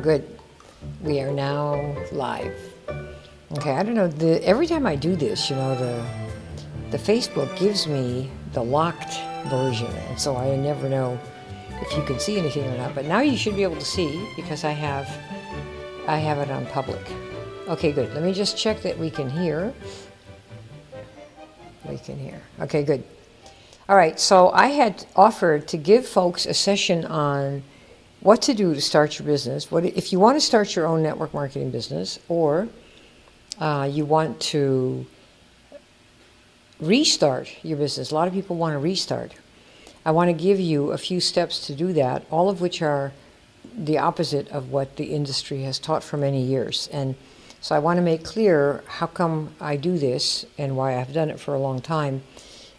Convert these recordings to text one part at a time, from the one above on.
Good. We are now live. Okay, I don't know, every time I do this, the Facebook gives me the locked version, and so I never know if you can see anything or not. But now you should be able to see because I have it on public. Okay, good. Let me just check that we can hear. We can hear. Okay, good. All right, so I had offered to give folks a session on what to do to start your business. If you want to start your own network marketing business, or you want to restart your business. A lot of people want to restart. I want to give you a few steps to do that, all of which are the opposite of what the industry has taught for many years. And so I want to make clear how come I do this and why I've done it for a long time.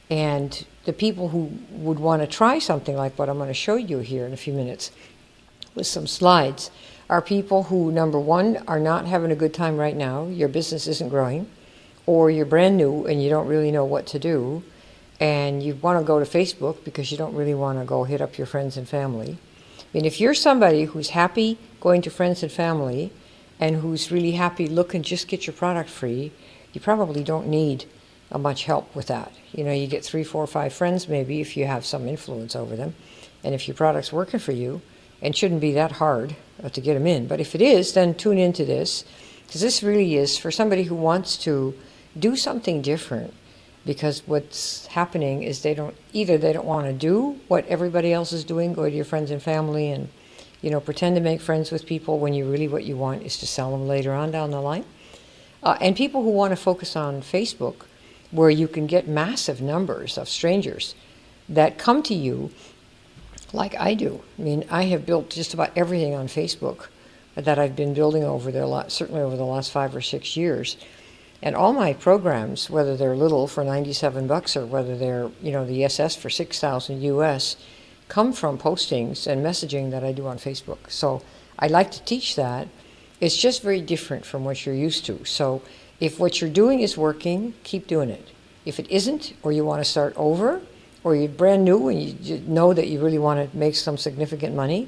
And the people who would want to try something like what I'm going to show you here in a few minutes with some slides are people who, number one, are not having a good time right now. Your business isn't growing, or you're brand new and you don't really know what to do, and you want to go to Facebook because you don't really want to go hit up your friends and family. I mean, if you're somebody who's happy going to friends and family and who's really happy looking, just get your product free, you probably don't need much help with that. You get 3, 4, 5 friends maybe if you have some influence over them, and if your product's working for you, and shouldn't be that hard to get them in. But if it is, then tune into this, because this really is for somebody who wants to do something different, because what's happening is they don't want to do what everybody else is doing, go to your friends and family and pretend to make friends with people when what you want is to sell them later on down the line. And people who want to focus on Facebook, where you can get massive numbers of strangers that come to you like I do. I mean, I have built just about everything on Facebook that I've been building certainly over the last 5 or 6 years. And all my programs, whether they're little for $97 or whether they're, the SS for $6,000 US, come from postings and messaging that I do on Facebook. So I like to teach that. It's just very different from what you're used to. So if what you're doing is working, keep doing it. If it isn't, or you want to start over, or you're brand new and you know that you really want to make some significant money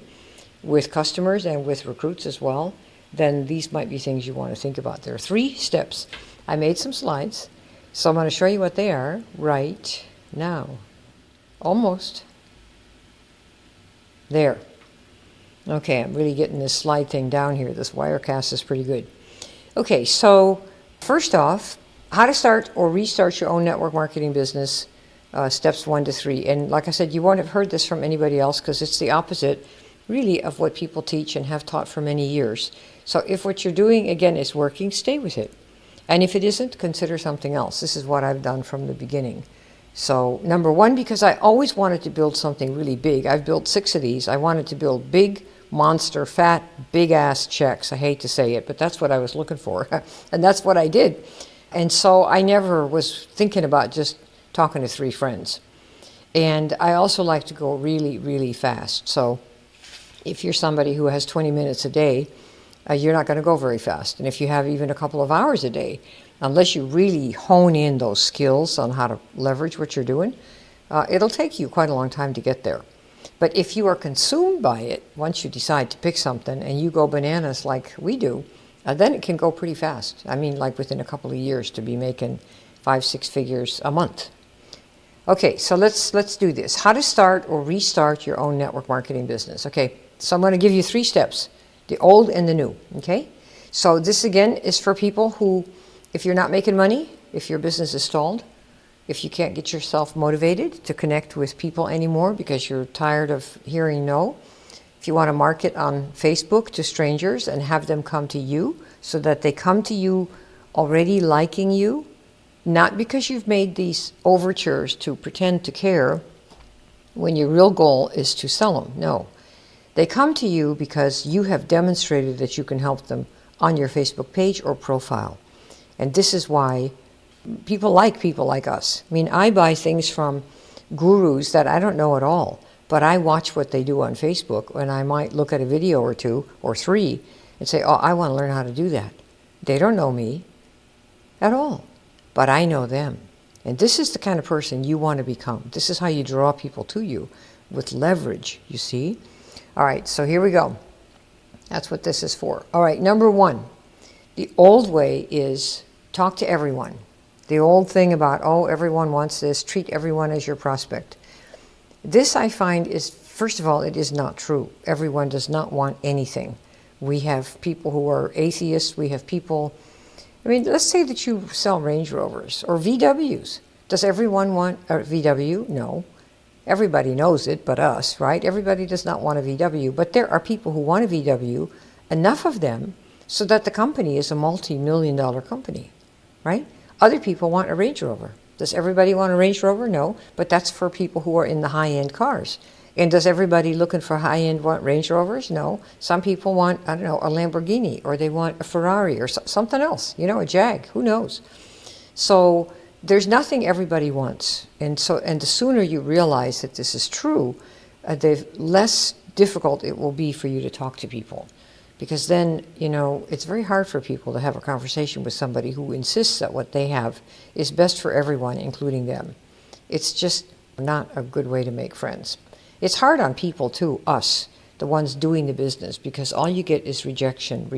with customers and with recruits as well, then these might be things you want to think about. There are 3 steps. I made some slides, so I'm going to show you what they are right now. Almost. There. Okay, I'm really getting this slide thing down here. This Wirecast is pretty good. Okay, so first off, how to start or restart your own network marketing business. Steps 1 to 3. And like I said, you won't have heard this from anybody else because it's the opposite, really, of what people teach and have taught for many years. So if what you're doing, again, is working, stay with it. And if it isn't, consider something else. This is what I've done from the beginning. So number 1, because I always wanted to build something really big. I've built 6 of these. I wanted to build big, monster, fat, big-ass checks. I hate to say it, but that's what I was looking for. And that's what I did. And so I never was thinking about just talking to 3 friends. And I also like to go really, really fast. So if you're somebody who has 20 minutes a day, you're not going to go very fast. And if you have even a couple of hours a day, unless you really hone in those skills on how to leverage what you're doing, it'll take you quite a long time to get there. But if you are consumed by it, once you decide to pick something and you go bananas like we do, then it can go pretty fast. I mean, like within a couple of years to be making 5, 6 figures a month. Okay, so let's do this. How to start or restart your own network marketing business. Okay, so I'm going to give you 3 steps, the old and the new, okay? So this, again, is for people who, if you're not making money, if your business is stalled, if you can't get yourself motivated to connect with people anymore because you're tired of hearing no, if you want to market on Facebook to strangers and have them come to you so that they come to you already liking you, not because you've made these overtures to pretend to care when your real goal is to sell them. No. They come to you because you have demonstrated that you can help them on your Facebook page or profile. And this is why people like us. I mean, I buy things from gurus that I don't know at all, but I watch what they do on Facebook, and I might look at a video or 2 or 3 and say, oh, I want to learn how to do that. They don't know me at all, but I know them. And this is the kind of person you want to become. This is how you draw people to you, with leverage, you see? All right, so here we go. That's what this is for. All right, number one, the old way is talk to everyone. The old thing about, oh, everyone wants this, treat everyone as your prospect. This I find is, first of all, it is not true. Everyone does not want anything. We have people who are atheists. We have people, I mean, let's say that you sell Range Rovers or VWs. Does everyone want a VW? No. Everybody knows it but us, right? Everybody does not want a VW, but there are people who want a VW, enough of them, so that the company is a multi-million-dollar company, right? Other people want a Range Rover. Does everybody want a Range Rover? No, but that's for people who are in the high-end cars. And does everybody looking for high-end want Range Rovers? No. Some people want, I don't know, a Lamborghini, or they want a Ferrari, or something else, you know, a Jag, who knows? So there's nothing everybody wants. And the sooner you realize that this is true, the less difficult it will be for you to talk to people. Because then, you know, it's very hard for people to have a conversation with somebody who insists that what they have is best for everyone, including them. It's just not a good way to make friends. It's hard on people too, us, the ones doing the business, because all you get is rejection,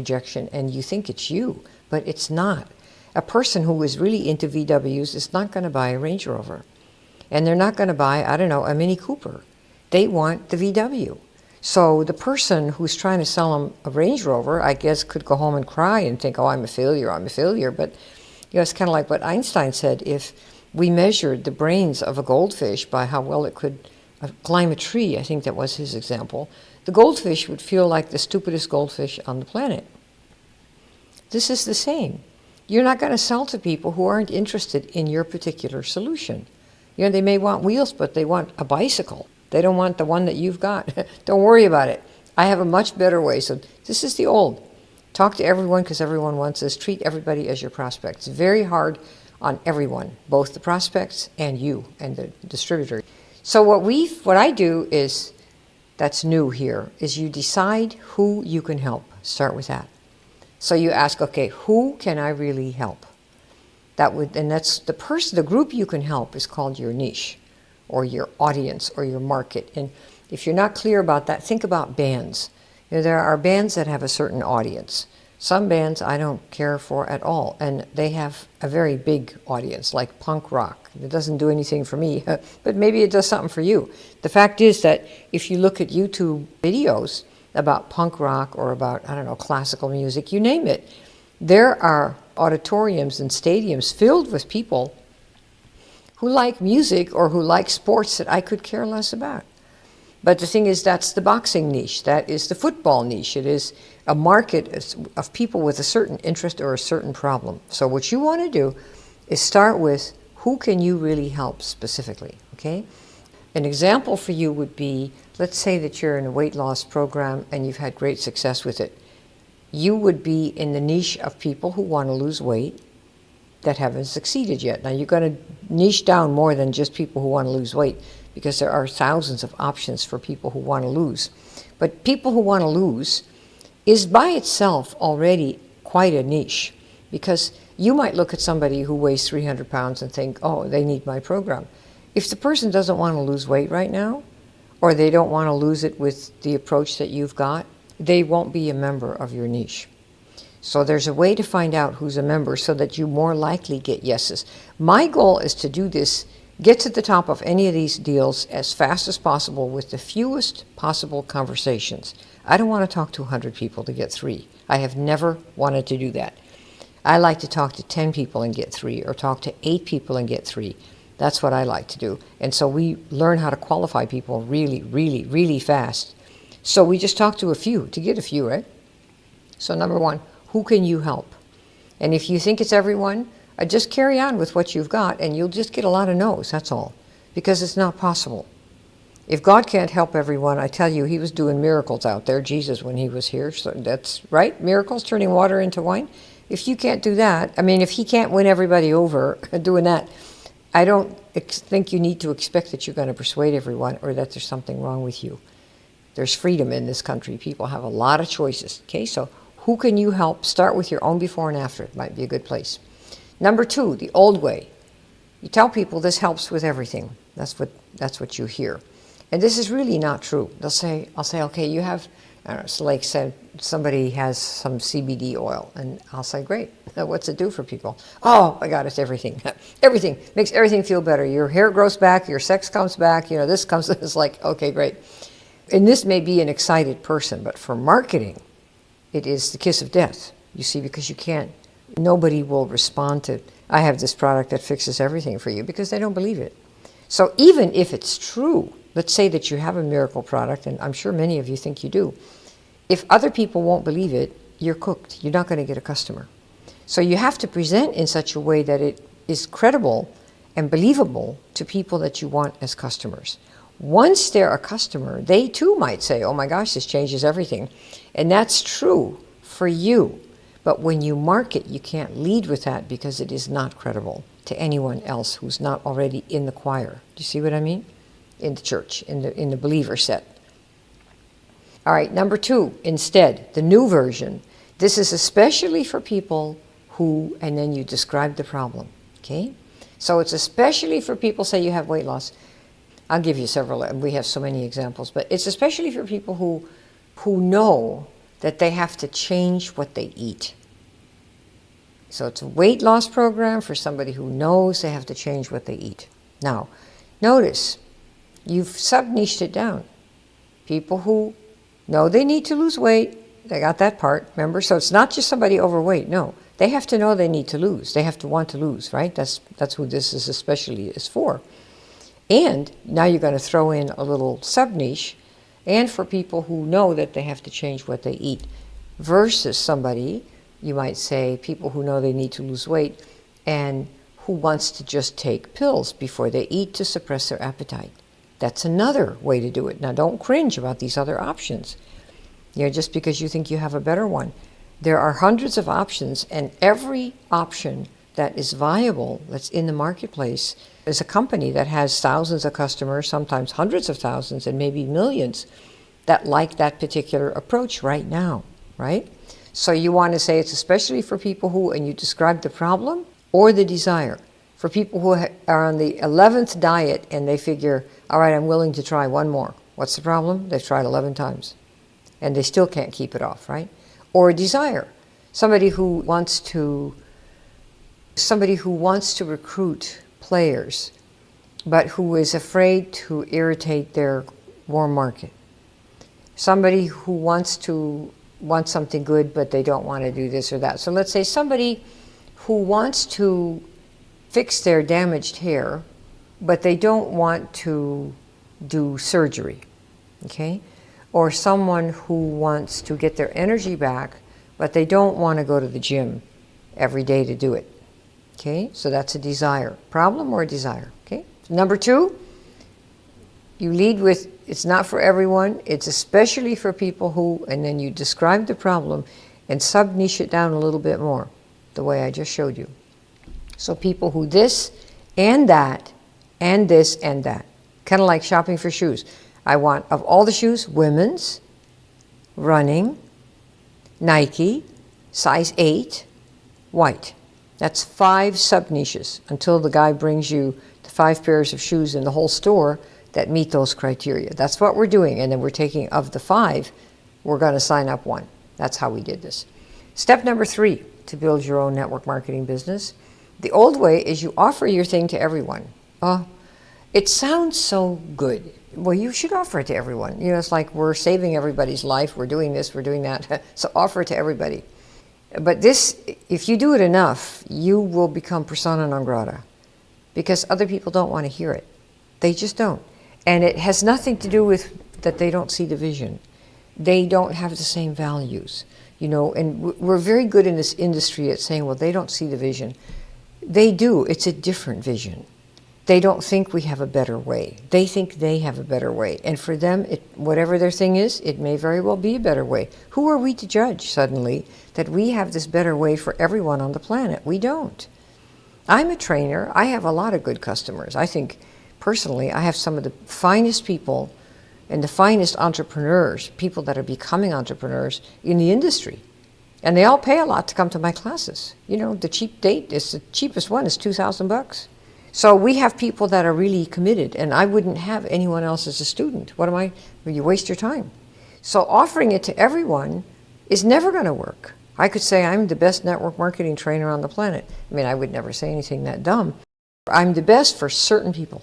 and you think it's you, but it's not. A person who is really into VWs is not going to buy a Range Rover. And they're not going to buy, I don't know, a Mini Cooper. They want the VW. So the person who's trying to sell them a Range Rover, I guess, could go home and cry and think, oh, I'm a failure. But, you know, it's kind of like what Einstein said. If we measured the brains of a goldfish by how well it could climb a tree, I think that was his example, the goldfish would feel like the stupidest goldfish on the planet. This is the same. You're not going to sell to people who aren't interested in your particular solution. You know, they may want wheels, but they want a bicycle. They don't want the one that you've got. Don't worry about it. I have a much better way. So this is the old. Talk to everyone because everyone wants this. Treat everybody as your prospect. It's very hard on everyone, both the prospects and you and the distributor. So what I do is, that's new here, is you decide who you can help. Start with that. So you ask, okay, who can I really help? That's the group you can help is called your niche, or your audience, or your market. And if you're not clear about that, think about bands. You know, there are bands that have a certain audience. Some bands I don't care for at all, and they have a very big audience, like punk rock. It doesn't do anything for me, but maybe it does something for you. The fact is that if you look at YouTube videos about punk rock or about, I don't know, classical music, you name it, there are auditoriums and stadiums filled with people who like music or who like sports that I could care less about. But the thing is, that's the boxing niche. That is the football niche. It is a market of people with a certain interest or a certain problem. So what you want to do is start with, who can you really help specifically, okay? An example for you would be, let's say that you're in a weight loss program and you've had great success with it. You would be in the niche of people who want to lose weight that haven't succeeded yet. Now, you're going to niche down more than just people who want to lose weight, because there are thousands of options for people who want to lose. But people who want to lose is by itself already quite a niche, because you might look at somebody who weighs 300 pounds and think, oh, they need my program. If the person doesn't want to lose weight right now, or they don't want to lose it with the approach that you've got, they won't be a member of your niche. So there's a way to find out who's a member so that you more likely get yeses. My goal is to do this, get to the top of any of these deals as fast as possible with the fewest possible conversations. I don't want to talk to 100 people to get 3. I have never wanted to do that. I like to talk to 10 people and get 3, or talk to 8 people and get 3. That's what I like to do. And so we learn how to qualify people really, really, really fast. So we just talk to a few to get a few, right? So number one, who can you help? And if you think it's everyone, just carry on with what you've got, and you'll just get a lot of no's, that's all. Because it's not possible. If God can't help everyone, I tell you, he was doing miracles out there, Jesus, when he was here. So that's right, miracles, turning water into wine. If you can't do that, I mean, if he can't win everybody over doing that, I don't think you need to expect that you're going to persuade everyone or that there's something wrong with you. There's freedom in this country. People have a lot of choices. Okay, so who can you help? Start with your own before and after. It might be a good place. Number 2, the old way. You tell people this helps with everything. That's what you hear. And this is really not true. I'll say, okay, you have, I don't know, so like said, somebody has some CBD oil, and I'll say, great, what's it do for people? Oh my God, it's everything. Everything, makes everything feel better. Your hair grows back, your sex comes back, this comes, it's like, okay, great. And this may be an excited person, but for marketing, it is the kiss of death, you see, because nobody will respond to, I have this product that fixes everything for you, because they don't believe it. So even if it's true, let's say that you have a miracle product, and I'm sure many of you think you do. If other people won't believe it, you're cooked. You're not going to get a customer. So you have to present in such a way that it is credible and believable to people that you want as customers. Once they're a customer, they too might say, oh my gosh, this changes everything. And that's true for you. But when you market, you can't lead with that because it is not credible to anyone else who's not already in the choir. Do you see what I mean? In the church, in the believer set. All right, number 2, instead, the new version. This is especially for people who, and then you describe the problem, okay? So it's especially for people, say you have weight loss. I'll give you several, we have so many examples, but it's especially for people who know that they have to change what they eat. So it's a weight loss program for somebody who knows they have to change what they eat. Now, notice, you've sub-niched it down. People who know they need to lose weight, they got that part, remember? So it's not just somebody overweight, no. They have to know they need to lose. They have to want to lose, right? That's who this is especially is for. And now you're going to throw in a little sub-niche, and for people who know that they have to change what they eat, versus somebody, you might say, people who know they need to lose weight and who wants to just take pills before they eat to suppress their appetite. That's another way to do it. Now, don't cringe about these other options. Just because you think you have a better one. There are hundreds of options, and every option that is viable, that's in the marketplace, is a company that has thousands of customers, sometimes hundreds of thousands, and maybe millions, that like that particular approach right now, right? So you want to say it's especially for people who, and you describe the problem or the desire. For people who are on the 11th diet and they figure, all right, I'm willing to try one more. What's the problem? They've tried 11 times and they still can't keep it off, right? Or a desire. Somebody who wants to recruit players, but who is afraid to irritate their warm market. Somebody who wants something good, but they don't want to do this or that. So let's say somebody who wants to fix their damaged hair, but they don't want to do surgery, okay? Or someone who wants to get their energy back, but they don't want to go to the gym every day to do it, okay? So that's a desire. Problem or a desire, okay? Number 2, you lead with, it's not for everyone, it's especially for people who, and then you describe the problem and sub-niche it down a little bit more, the way I just showed you. So people who this and that and this and that. Kind of like shopping for shoes. I want, of all the shoes, women's, running, Nike, size 8, white. That's 5 sub-niches until the guy brings you the 5 pairs of shoes in the whole store that meet those criteria. That's what we're doing. And then we're taking, of the 5, we're going to sign up 1. That's how we did this. Step number 3 to build your own network marketing business. The old way is you offer your thing to everyone. It sounds so good. Well, you should offer it to everyone. It's like we're saving everybody's life. We're doing this, we're doing that. So offer it to everybody. But this, if you do it enough, you will become persona non grata because other people don't want to hear it. They just don't. And it has nothing to do with that they don't see the vision. They don't have the same values, and we're very good in this industry at saying, well, they don't see the vision. They do. It's a different vision. They don't think we have a better way. They think they have a better way. And for them, whatever their thing is, it may very well be a better way. Who are we to judge suddenly that we have this better way for everyone on the planet? We don't. I'm a trainer. I have a lot of good customers. I think, personally, I have some of the finest people and the finest entrepreneurs, people that are becoming entrepreneurs in the industry. And they all pay a lot to come to my classes. The cheap date is the cheapest one is $2,000. So we have people that are really committed, and I wouldn't have anyone else as a student. What am I? Well, you waste your time. So offering it to everyone is never going to work. I could say I'm the best network marketing trainer on the planet. I mean, I would never say anything that dumb. I'm the best for certain people.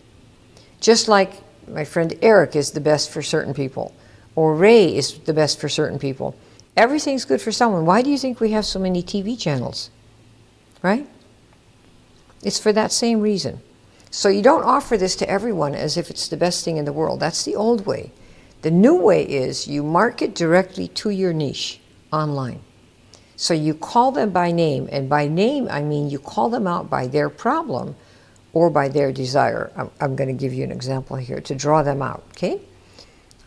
Just like my friend Eric is the best for certain people, or Ray is the best for certain people. Everything's good for someone. Why do you think we have so many TV channels? Right? It's for that same reason. So you don't offer this to everyone as if it's the best thing in the world. That's the old way. The new way is you market directly to your niche online. So you call them by name, and by name I mean you call them out by their problem or by their desire. I'm going to give you an example here to draw them out, okay?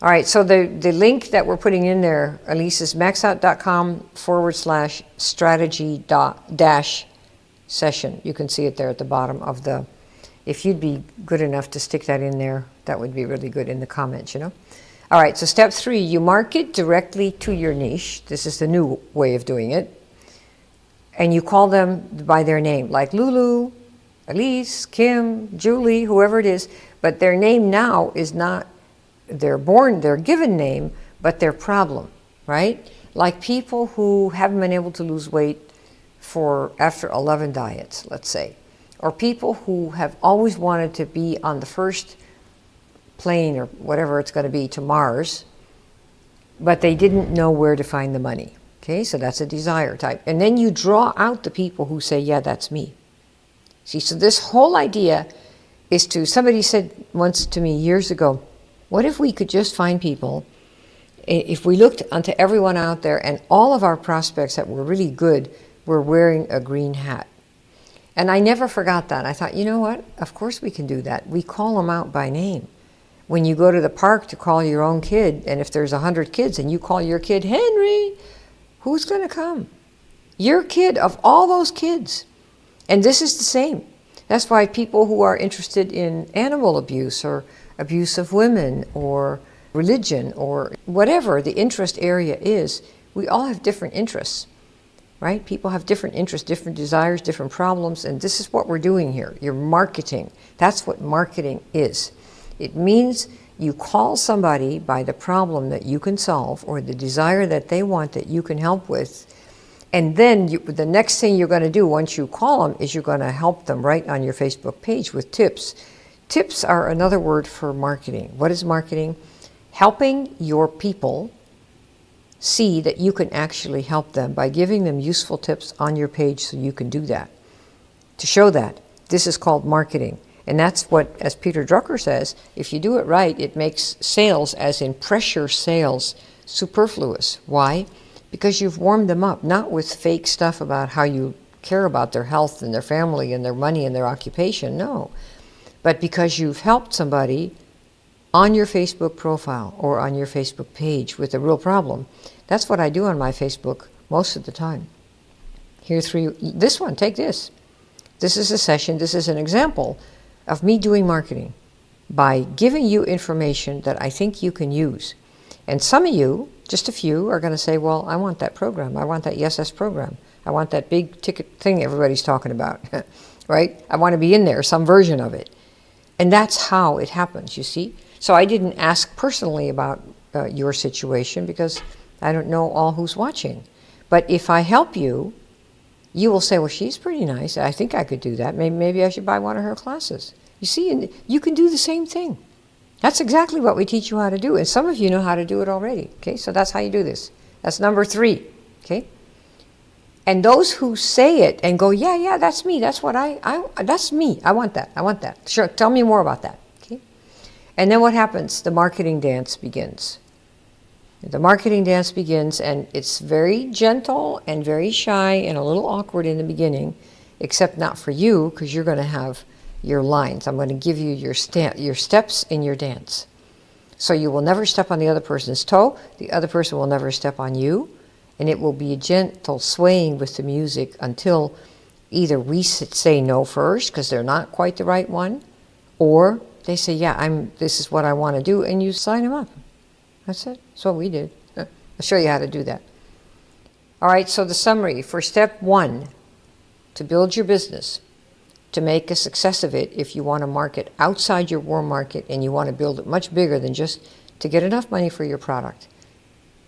All right, so the link that we're putting in there, Elise, is maxout.com/strategy-session. You can see it there at the bottom of the, if you'd be good enough to stick that in there, that would be really good in the comments, you know? All right, so step 3, you market directly to your niche. This is the new way of doing it. And you call them by their name, like Lulu, Elise, Kim, Julie, whoever it is. But their name now is not their given name, but their problem, right? Like people who haven't been able to lose weight after 11 diets, let's say. Or people who have always wanted to be on the first plane or whatever it's going to be to Mars, but they didn't know where to find the money. Okay, so that's a desire type. And then you draw out the people who say, yeah, that's me. See, so this whole idea is somebody said once to me years ago, what if we could just find people, if we looked onto everyone out there and all of our prospects that were really good were wearing a green hat? And I never forgot that. I thought, you know what? Of course we can do that. We call them out by name. When you go to the park to call your own kid, and if there's 100 kids and you call your kid Henry, who's going to come? Your kid of all those kids. And this is the same. That's why people who are interested in animal abuse or abuse of women or religion or whatever the interest area is, we all have different interests, right? People have different interests, different desires, different problems, and this is what we're doing here. You're marketing. That's what marketing is. It means you call somebody by the problem that you can solve or the desire that they want that you can help with. And then the next thing you're going to do once you call them is you're going to help them right on your Facebook page with tips. Tips are another word for marketing. What is marketing? Helping your people see that you can actually help them by giving them useful tips on your page so you can do that. To show that. This is called marketing. And that's what, as Peter Drucker says, if you do it right, it makes sales, as in pressure sales, superfluous. Why? Because you've warmed them up, not with fake stuff about how you care about their health and their family and their money and their occupation, no. But because you've helped somebody on your Facebook profile or on your Facebook page with a real problem. That's what I do on my Facebook most of the time. Here, this one, take this. This is a session, this is an example of me doing marketing by giving you information that I think you can use. And some of you, just a few, are going to say, well, I want that program. I want that ESS program. I want that big ticket thing everybody's talking about, right? I want to be in there, some version of it. And that's how it happens, you see? So I didn't ask personally about your situation because I don't know all who's watching. But if I help you, you will say, well, she's pretty nice. I think I could do that. Maybe I should buy one of her classes. You see, and you can do the same thing. That's exactly what we teach you how to do. And some of you know how to do it already. Okay, so that's how you do this. That's number 3. Okay? And those who say it and go, yeah, that's me. That's what that's me. I want that. I want that. Sure, tell me more about that. Okay? And then what happens? The marketing dance begins. The marketing dance begins, and it's very gentle and very shy and a little awkward in the beginning, except not for you, because you're going to have your lines. I'm going to give you your steps in your dance. So you will never step on the other person's toe. The other person will never step on you. And it will be a gentle swaying with the music until either we say no first, because they're not quite the right one, or they say, yeah, this is what I want to do, and you sign them up. That's it. That's what we did. I'll show you how to do that. All right, so the summary for step 1, to build your business, to make a success of it, if you want to market outside your warm market and you want to build it much bigger than just to get enough money for your product,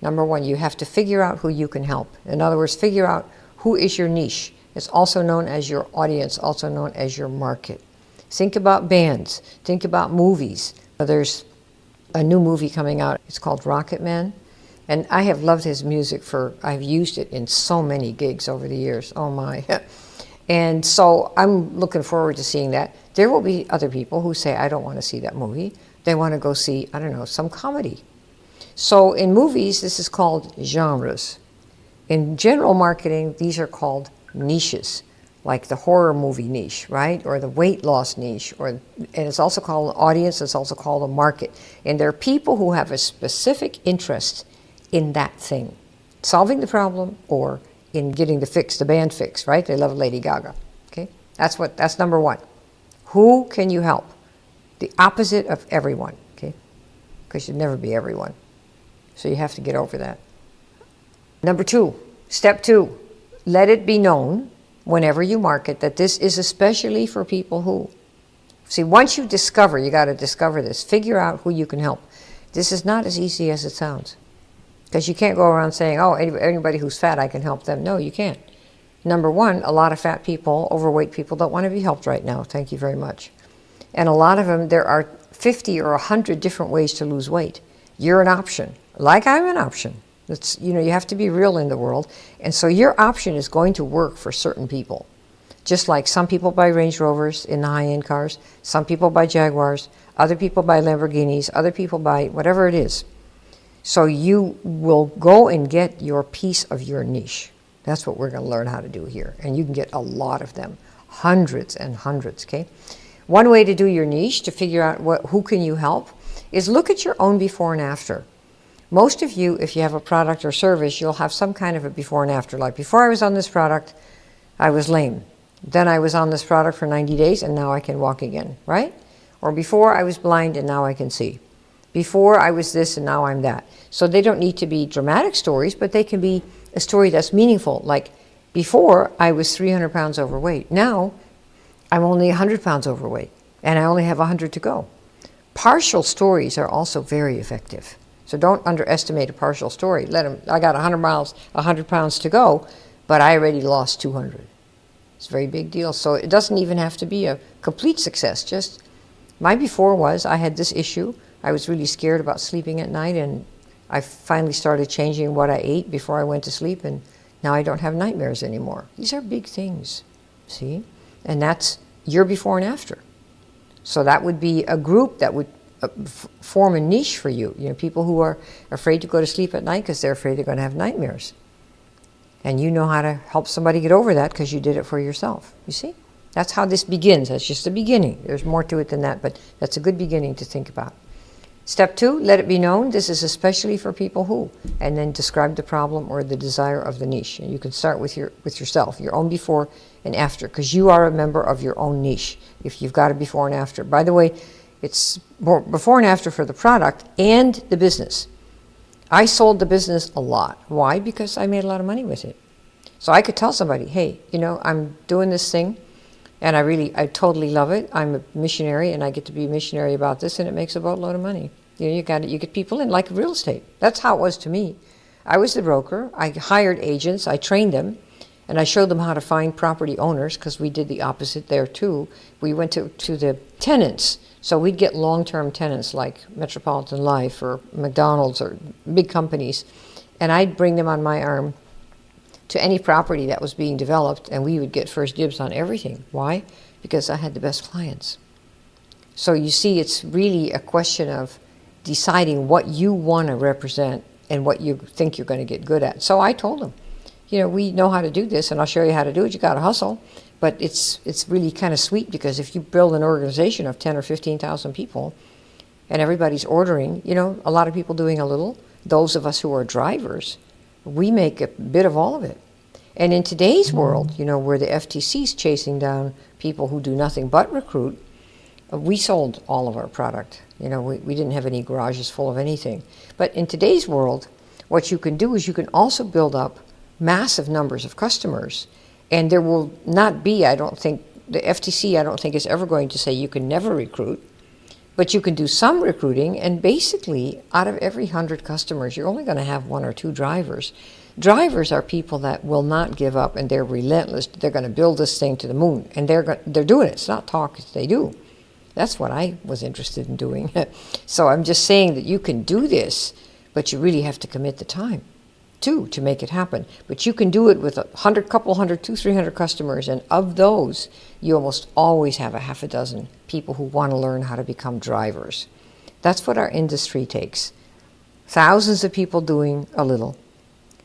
number one, you have to figure out who you can help. In other words, figure out who is your niche. It's also known as your audience, also known as your market. Think about bands. Think about movies. There's a new movie coming out. It's called Rocket Man. And I have loved his music I've used it in so many gigs over the years. Oh my. And so I'm looking forward to seeing that. There will be other people who say, I don't want to see that movie. They want to go see, I don't know, some comedy. So in movies, this is called genres. In general marketing, these are called niches, like the horror movie niche, right? Or the weight loss niche, and it's also called an audience, it's also called a market. And there are people who have a specific interest in that thing, solving the problem or in getting the band fix, right? They love Lady Gaga, okay? That's number one. Who can you help? The opposite of everyone, okay? Because you'd never be everyone. So you have to get over that. Number two, step two, let it be known whenever you market that this is especially for people who. See, once you discover, you got to discover this, figure out who you can help. This is not as easy as it sounds. Because you can't go around saying, oh, anybody who's fat, I can help them. No, you can't. Number one, a lot of fat people, overweight people, don't want to be helped right now. Thank you very much. And a lot of them, there are 50 or 100 different ways to lose weight. You're an option, like I'm an option. You have to be real in the world. And so your option is going to work for certain people. Just like some people buy Range Rovers in the high-end cars, some people buy Jaguars, other people buy Lamborghinis, other people buy whatever it is. So you will go and get your piece of your niche. That's what we're going to learn how to do here. And you can get a lot of them, hundreds and hundreds, okay? One way to do your niche, to figure out who can you help, is look at your own before and after. Most of you, if you have a product or service, you'll have some kind of a before and after. Like, before I was on this product, I was lame. Then I was on this product for 90 days and now I can walk again, right? Or before I was blind and now I can see. Before I was this and now I'm that. So they don't need to be dramatic stories, but they can be a story that's meaningful. Like, before I was 300 pounds overweight. Now I'm only 100 pounds overweight and I only have 100 to go. Partial stories are also very effective. So don't underestimate a partial story. I got 100 pounds to go, but I already lost 200. It's a very big deal. So it doesn't even have to be a complete success. Just my before was, I had this issue. I was really scared about sleeping at night, and I finally started changing what I ate before I went to sleep, and now I don't have nightmares anymore. These are big things, see? And that's your before and after. So that would be a group that would form a niche for you. People who are afraid to go to sleep at night because they're afraid they're going to have nightmares. And you know how to help somebody get over that because you did it for yourself. You see? That's how this begins. That's just the beginning. There's more to it than that, but that's a good beginning to think about. Step two, let it be known this is especially for people who, and then describe the problem or the desire of the niche. And you can start with yourself, your own before and after, because you are a member of your own niche if you've got a before and after. By the way, it's before and after for the product and the business. I sold the business a lot. Why? Because I made a lot of money with it. So I could tell somebody, hey, I'm doing this thing and I totally love it. I'm a missionary and I get to be a missionary about this, and it makes a boatload of money. You get people in, like real estate. That's how it was to me. I was the broker. I hired agents. I trained them. And I showed them how to find property owners, because we did the opposite there too. We went to the tenants. So we'd get long-term tenants like Metropolitan Life or McDonald's or big companies. And I'd bring them on my arm to any property that was being developed, and we would get first dibs on everything. Why? Because I had the best clients. So you see, it's really a question of deciding what you want to represent and what you think you're going to get good at. So I told them, we know how to do this, and I'll show you how to do it. You got to hustle. But it's really kind of sweet, because if you build an organization of 10 or 15,000 people and everybody's ordering, a lot of people doing a little, those of us who are drivers, we make a bit of all of it. And in today's world, where the FTC's chasing down people who do nothing but recruit, we sold all of our product. We didn't have any garages full of anything. But in today's world, what you can do is you can also build up massive numbers of customers. And there will not be, I don't think, the FTC, I don't think, is ever going to say you can never recruit, but you can do some recruiting, and basically, out of every 100 customers, you're only going to have 1 or 2 drivers. Drivers are people that will not give up, and they're relentless. They're going to build this thing to the moon, and they're doing it. It's not talk, it's they do. That's what I was interested in doing. So I'm just saying that you can do this, but you really have to commit the time to make it happen. But you can do it with 200-300 customers, and of those, you almost always have a half a dozen people who want to learn how to become drivers. That's what our industry takes. Thousands of people doing a little,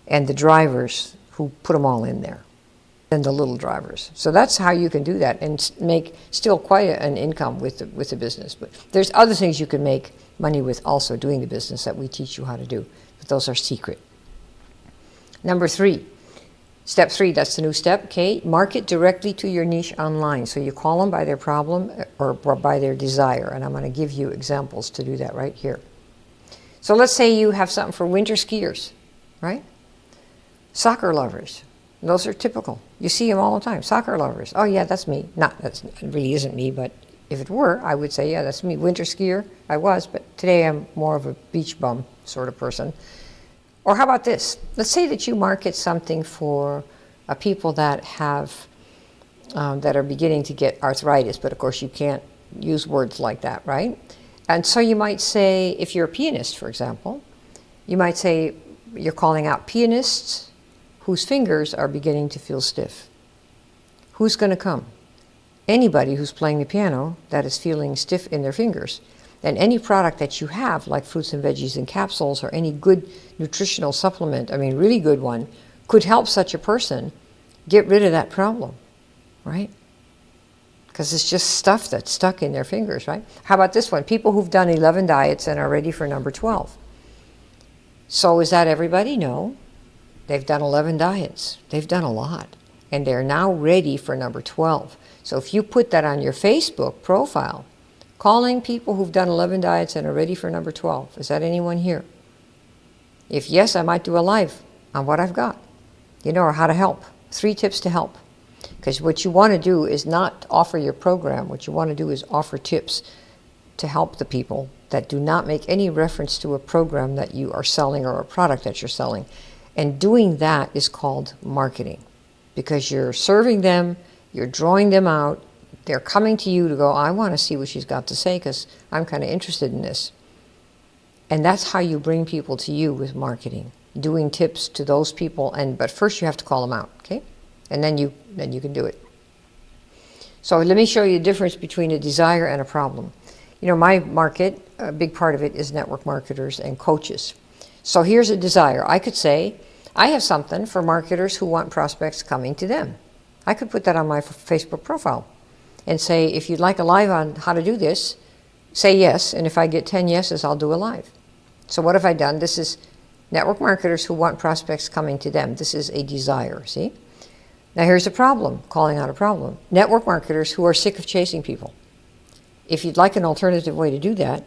and the drivers who put them all in there, and the little drivers. So that's how you can do that and make still quite an income with the business. But there's other things you can make money with also doing the business that we teach you how to do, but those are secret. Number 3, step 3, that's the new step, okay? Market directly to your niche online. So you call them by their problem or by their desire, and I'm going to give you examples to do that right here. So let's say you have something for winter skiers, right? Soccer lovers, those are typical. You see them all the time, soccer lovers. Oh yeah, that's me. It really isn't me, but if it were, I would say, yeah, that's me. Winter skier, I was, but today I'm more of a beach bum sort of person. Or how about this? Let's say that you market something for people that have, that are beginning to get arthritis, but of course you can't use words like that, right? And so you might say, if you're a pianist, for example, you might say you're calling out pianists whose fingers are beginning to feel stiff. Who's going to come? Anybody who's playing the piano that is feeling stiff in their fingers. And any product that you have, like fruits and veggies and capsules, or any good nutritional supplement, I mean, really good one, could help such a person get rid of that problem, right? Because it's just stuff that's stuck in their fingers, right? How about this one? People who've done 11 diets and are ready for number 12. So is that everybody? No. They've done 11 diets. They've done a lot. And they're now ready for number 12. So if you put that on your Facebook profile, calling people who've done 11 diets and are ready for number 12. Is that anyone here? If yes, I might do a live on what I've got, or how to help. 3 tips to help. Because what you want to do is not offer your program. What you want to do is offer tips to help the people that do not make any reference to a program that you are selling or a product that you're selling. And doing that is called marketing. Because you're serving them, you're drawing them out, they're coming to you to go, I want to see what she's got to say because I'm kind of interested in this. And that's how you bring people to you with marketing, doing tips to those people. But first you have to call them out, okay? And then you can do it. So let me show you the difference between a desire and a problem. My market, a big part of it is network marketers and coaches. So here's a desire. I could say, I have something for marketers who want prospects coming to them. I could put that on my Facebook profile and say, if you'd like a live on how to do this, say yes, and if I get 10 yeses, I'll do a live. So what have I done? This is network marketers who want prospects coming to them. This is a desire, see? Now here's a problem, calling out a problem. Network marketers who are sick of chasing people. If you'd like an alternative way to do that,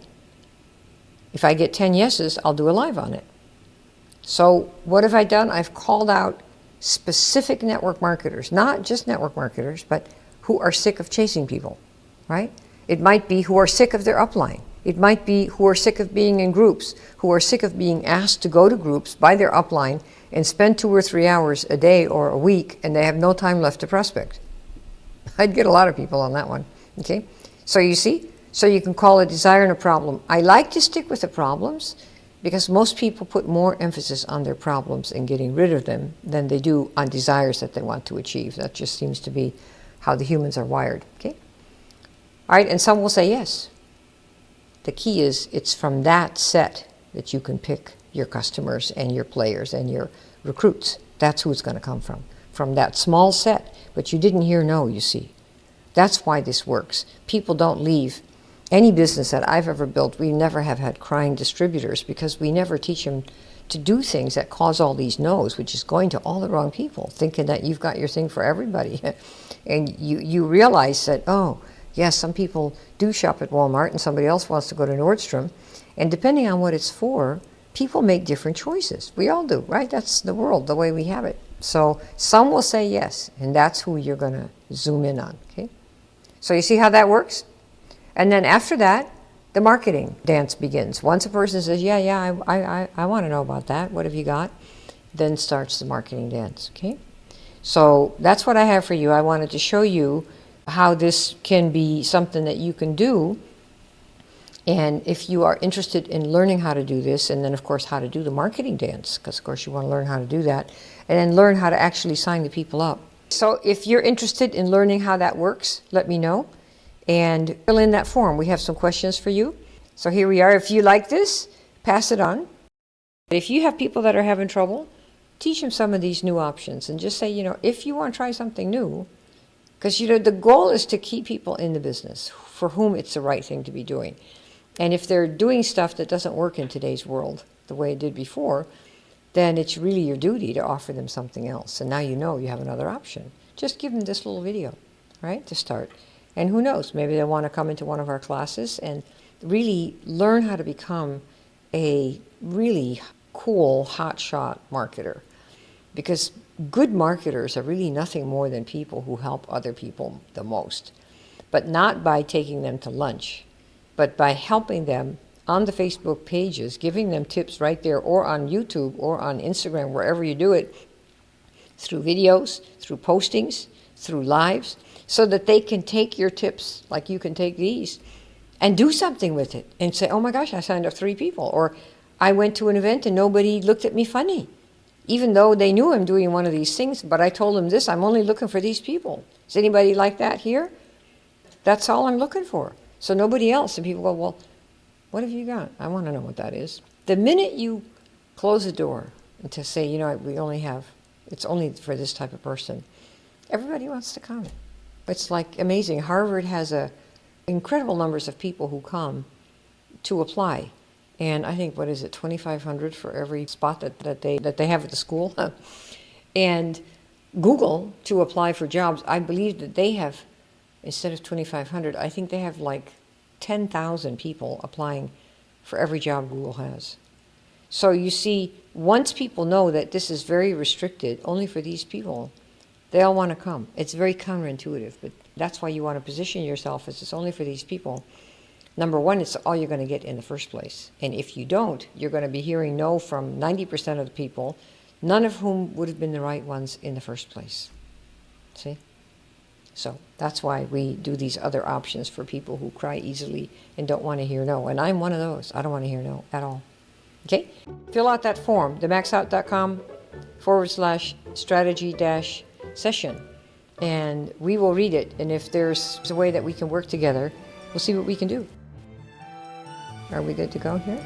if I get 10 yeses, I'll do a live on it. So what have I done? I've called out specific network marketers, not just network marketers, but who are sick of chasing people, right? It might be who are sick of their upline. It might be who are sick of being in groups, who are sick of being asked to go to groups by their upline and spend 2 or 3 hours a day or a week, and they have no time left to prospect. I'd get a lot of people on that one, okay? So you see, so you can call a desire and a problem. I like to stick with the problems because most people put more emphasis on their problems and getting rid of them than they do on desires that they want to achieve. That just seems to be how the humans are wired, okay? All right, and some will say yes. The key is it's from that set that you can pick your customers and your players and your recruits. That's who it's going to come from that small set. But you didn't hear no, you see. That's why this works. People don't leave any business that I've ever built. We never have had crying distributors because we never teach them to do things that cause all these no's, which is going to all the wrong people, thinking that you've got your thing for everybody. And you realize that, oh, yes, some people do shop at Walmart and somebody else wants to go to Nordstrom. And depending on what it's for, people make different choices. We all do, right? That's the world, the way we have it. So some will say yes, and that's who you're going to zoom in on, okay? So you see how that works? And then after that, the marketing dance begins. Once a person says, yeah, I want to know about that. What have you got? Then starts the marketing dance, okay? So that's what I have for you. I wanted to show you how this can be something that you can do. And if you are interested in learning how to do this, and then of course how to do the marketing dance, because of course you want to learn how to do that, and then learn how to actually sign the people up. So if you're interested in learning how that works, let me know. And fill in that form. We have some questions for you. So here we are. If you like this, pass it on. If you have people that are having trouble, teach them some of these new options and just say, if you want to try something new, because the goal is to keep people in the business for whom it's the right thing to be doing. And if they're doing stuff that doesn't work in today's world the way it did before, then it's really your duty to offer them something else. And now you have another option. Just give them this little video, right, to start. And who knows, maybe they'll want to come into one of our classes and really learn how to become a really cool, hotshot marketer. Because good marketers are really nothing more than people who help other people the most. But not by taking them to lunch, but by helping them on the Facebook pages, giving them tips right there, or on YouTube, or on Instagram, wherever you do it, through videos, through postings, through lives, so that they can take your tips, like you can take these, and do something with it and say, oh my gosh, I signed up 3 people. Or I went to an event and nobody looked at me funny, even though they knew I'm doing one of these things, but I told them this, I'm only looking for these people. Is anybody like that here? That's all I'm looking for. So nobody else. And people go, well, what have you got? I want to know what that is. The minute you close the door and to say, it's only for this type of person, everybody wants to come. It's like amazing. Harvard has incredible numbers of people who come to apply. And I think, 2,500 for every spot that they have at the school. And Google, to apply for jobs, I believe that they have, instead of 2,500, I think they have like 10,000 people applying for every job Google has. So you see, once people know that this is very restricted, only for these people, they all want to come. It's very counterintuitive, but that's why you want to position yourself as it's only for these people. Number one, it's all you're going to get in the first place. And if you don't, you're going to be hearing no from 90% of the people, none of whom would have been the right ones in the first place. See? So that's why we do these other options for people who cry easily and don't want to hear no. And I'm one of those. I don't want to hear no at all. Okay? Fill out that form, themaxout.com/strategy-session. And we will read it. And if there's a way that we can work together, we'll see what we can do. Are we good to go here?